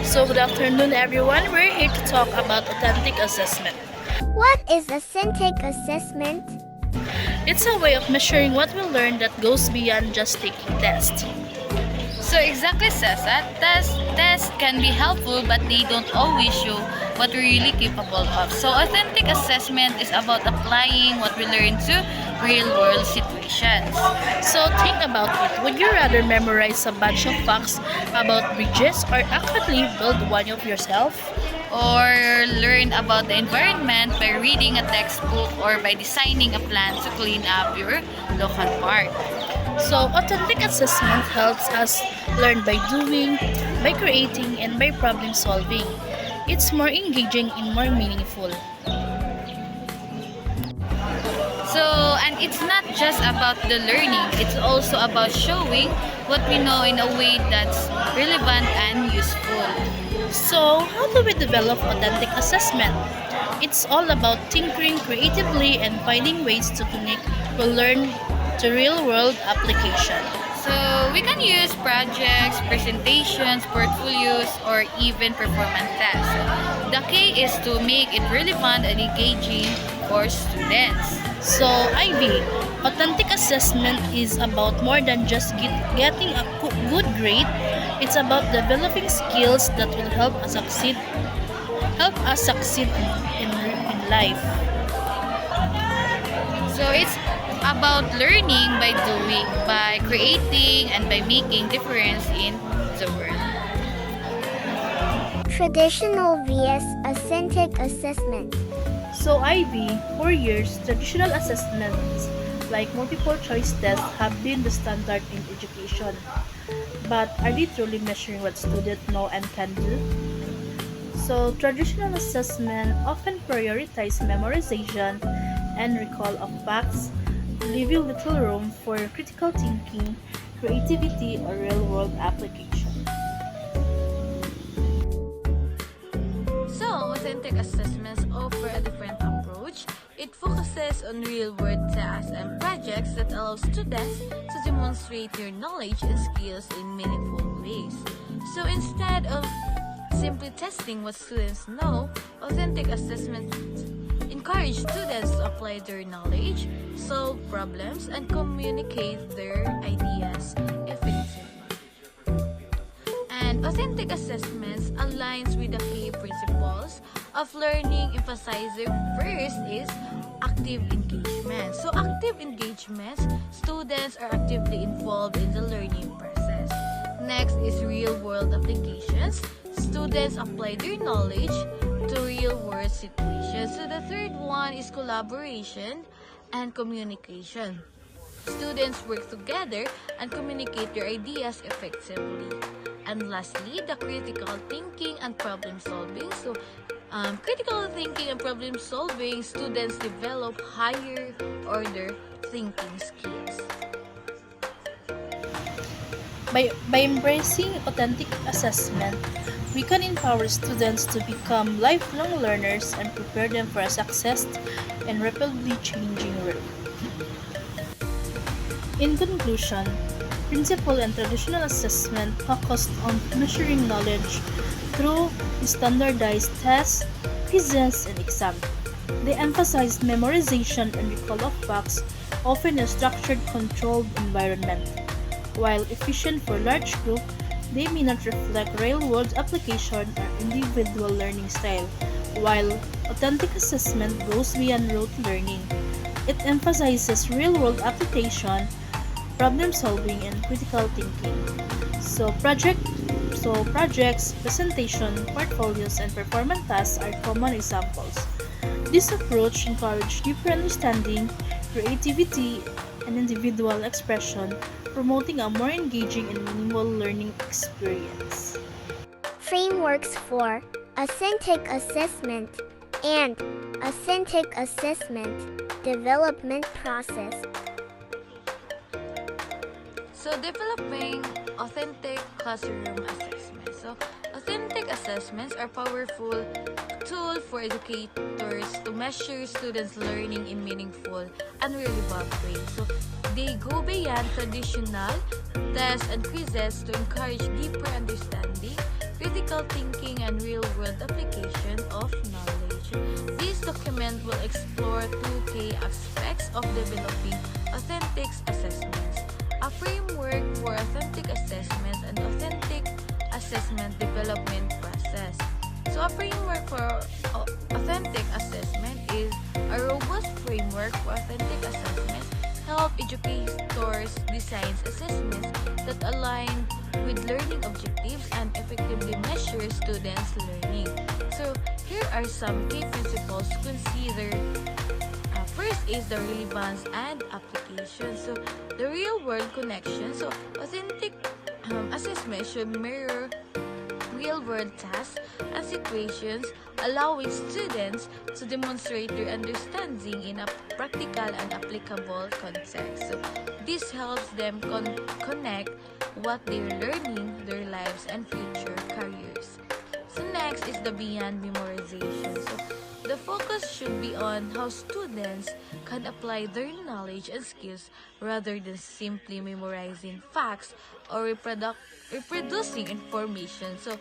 So good afternoon everyone, we're here to talk about authentic assessment. What is authentic assessment? It's a way of measuring what we learn that goes beyond just taking tests. So exactly says that tests can be helpful but they don't always show what we're really capable of. So authentic assessment is about applying what we learn to real world situations. So think about it, would you rather memorize a bunch of facts about bridges or actually build one of yourself? Or learn about the environment by reading a textbook or by designing a plan to clean up your local park. So authentic assessment helps us learn by doing, by creating, and by problem solving. It's more engaging and more meaningful. And it's not just about the learning, it's also about showing what we know in a way that's relevant and useful. So, how do we develop authentic assessment? It's all about tinkering creatively and finding ways to connect what we learn to real-world application. So we can use projects, presentations, portfolios, or even performance tests. The key is to make it relevant and engaging for students. So, Ivy, authentic assessment is about more than just getting a good grade. It's about developing skills that will help us succeed in life. So it's about learning by doing, by creating, and by making difference in the world. Traditional vs. authentic assessment. So, Ivy, for years, traditional assessments like multiple choice tests have been the standard in education. But are they truly measuring what students know and can do? So, traditional assessment often prioritize memorization and recall of facts, leaving little room for critical thinking, creativity, or real-world application. So, authentic assessments offer a different approach. It focuses on real-world tasks and projects that allow students to demonstrate their knowledge and skills in meaningful ways. So, instead of simply testing what students know, authentic assessments encourage students to apply their knowledge, solve problems, and communicate their ideas effectively. And authentic assessments aligns with the key principles of learning, emphasizing first is active engagement. So active engagements, students are actively involved in the learning process. Next is real-world applications. Students apply their knowledge to real-world situations. So the third one is collaboration and communication. Students work together and communicate their ideas effectively. And lastly, the critical thinking and problem solving. So, critical thinking and problem solving, students develop higher order thinking skills. By embracing authentic assessment, we can empower students to become lifelong learners and prepare them for a success in rapidly changing world. In conclusion, principle and traditional assessment focused on measuring knowledge through standardized tests, quizzes, and exams. They emphasize memorization and recall of facts, often in a structured, controlled environment. While efficient for large groups, they may not reflect real-world application or individual learning style. While authentic assessment goes beyond rote learning, it emphasizes real-world application, problem solving, and critical thinking. Projects, presentation, portfolios, and performance tasks are common examples. This approach encourages deeper understanding, creativity, and individual expression, promoting a more engaging and meaningful learning experience. Frameworks for authentic assessment and authentic assessment development process. So, developing authentic classroom assessment. So, authentic assessments are powerful tool for educators to measure students' learning in meaningful and relevant ways. So, they go beyond traditional tests and quizzes to encourage deeper understanding, critical thinking, and real-world application of knowledge. This document will explore two key aspects of developing authentic assessments: a framework for authentic assessment and authentic assessment development process. So a framework for authentic assessment is a robust framework for authentic assessment help educators design assessments that align with learning objectives and effectively measure students' learning. So here are some key principles to consider. First is the relevance and application. So the real-world connection. So authentic assessment should mirror real-world tasks and situations, allowing students to demonstrate their understanding in a practical and applicable context. So this helps them connect what they're learning, their lives, and future careers. So next is the beyond memorization. So the focus should be on how students can apply their knowledge and skills rather than simply memorizing facts or reproducing information. So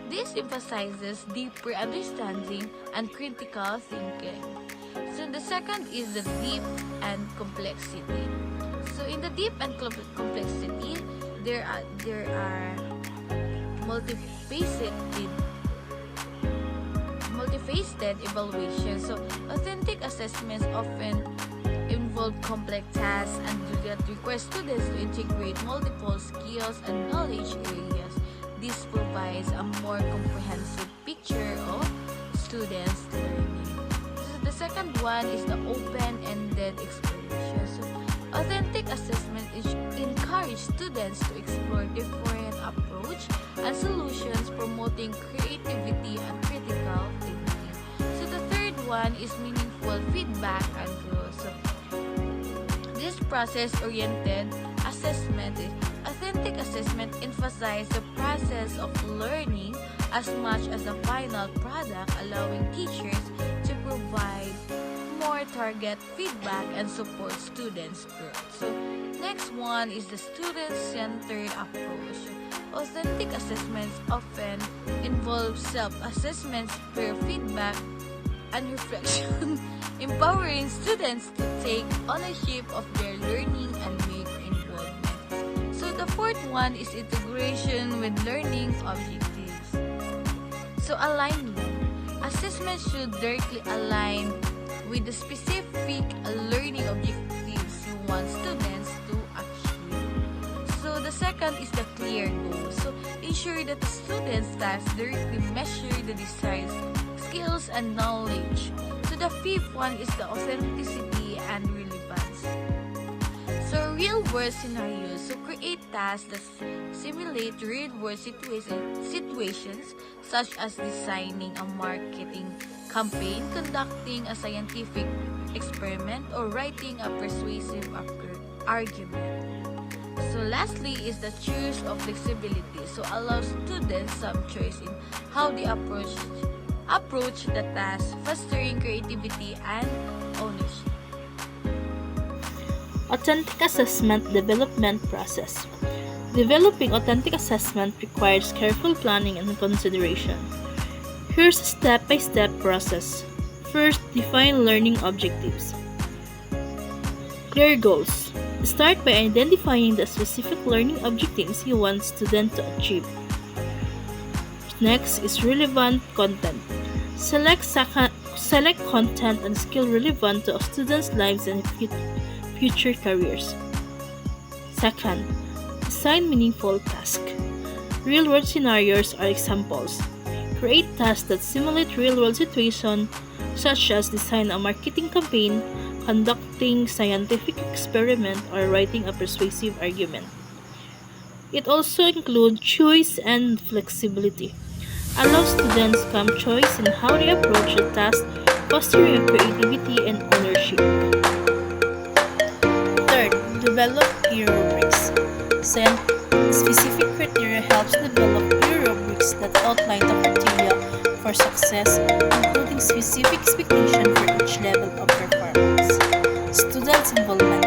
this emphasizes deeper understanding and critical thinking. So the second is the deep and complexity. So in the deep and complexity, there are multifaceted evaluations. So authentic assessments often involve complex tasks and that require students to integrate multiple skills and knowledge areas. This provides a more comprehensive picture of students' learning. So the second one is the open-ended exploration. So authentic assessment encourage students to explore different approach and solutions, promoting creativity and critical thinking. So the third one is meaningful feedback and growth. So this process-oriented assessment is authentic assessment emphasizes the process of learning as much as the final product, allowing teachers to provide more target feedback and support students' growth. So next one is the student-centered approach. Authentic assessments often involve self-assessments, peer feedback, and reflection, empowering students to take ownership of their learning and make involvement. So the fourth one is integration with learning objectives. So alignment. Assessment should directly align with the specific learning objectives you want students to achieve. So the second is the clear goal. So ensure that the students' tasks directly measure the desired skills and knowledge. So the fifth one is the authenticity and relevance. So real-world scenarios. So create tasks that simulate real-world situations such as designing a marketing campaign, conducting a scientific experiment, or writing a persuasive argument. So lastly is the choice of flexibility. So allow students some choice in how they approach the task, fostering creativity and ownership. Authentic assessment development process. Developing authentic assessment requires careful planning and consideration. Here's a step-by-step process. First, define learning objectives. Clear goals. Start by identifying the specific learning objectives you want students to achieve. Next is relevant content. Select content and skill relevant to a students' lives and future careers. Second, design meaningful tasks. Real-world scenarios are examples. Create tasks that simulate real-world situations, such as design a marketing campaign, conducting scientific experiment, or writing a persuasive argument. It also includes choice and flexibility. Allow students some choice in how they approach the task, fostering creativity and ownership. Third, develop peer rubrics. Specific criteria helps develop peer rubrics that outline the criteria for success, including specific expectations for each level of performance. Students' involvement.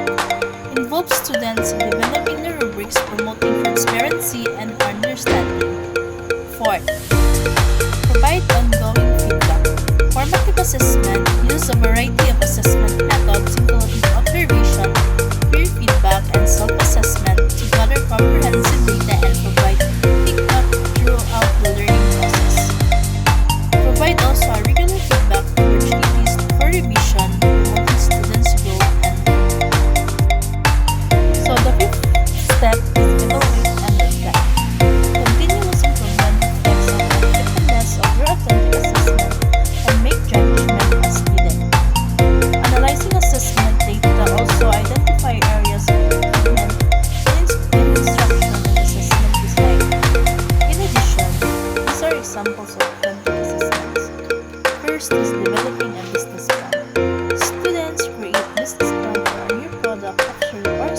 Involve students in developing the rubrics, promoting transparency and understanding. Fourth, assessment uses a variety of assessment methods including observation, peer feedback, and self-assessment to gather comprehensive data and provide feedback throughout the learning process. Provide also a regular feedback opportunities for revision, promoting students' growth and so the fifth step is evaluate and reflect. Continuous improvement reflects on the effectiveness of your authentic assessment and make judgment as needed. Analyzing assessment data also identify areas of improvement in instruction and assessment design. In addition, these are examples of authentic assessments. First is developing a business plan. Students create business plan for a new product or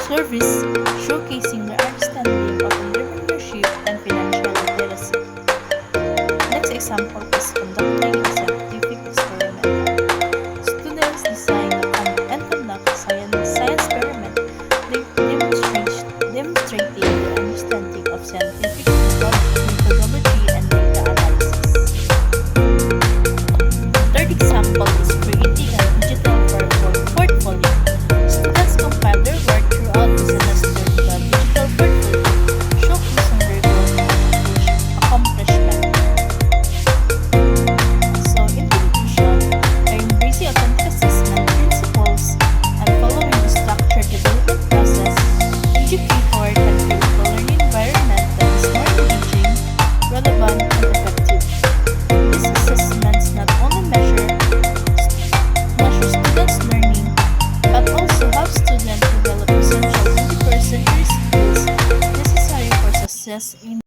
service, showcasing their understanding of entrepreneurship and financial literacy. Next example is conducting a scientific experiment. Students design and conduct a science experiment, demonstrating their understanding of scientific methodology and data analysis. Third example is creating a digital portfolio. Students compile their work throughout the semester to a digital portfolio, showcasing their growth and accomplishment. So, in conclusion, by embracing authentic assessment principles and following the structured development process, educators can create a learning environment that is more engaging, relevant, and effective. These assessments not only measure students' learning, but also help students develop essential 21st century skills necessary for success in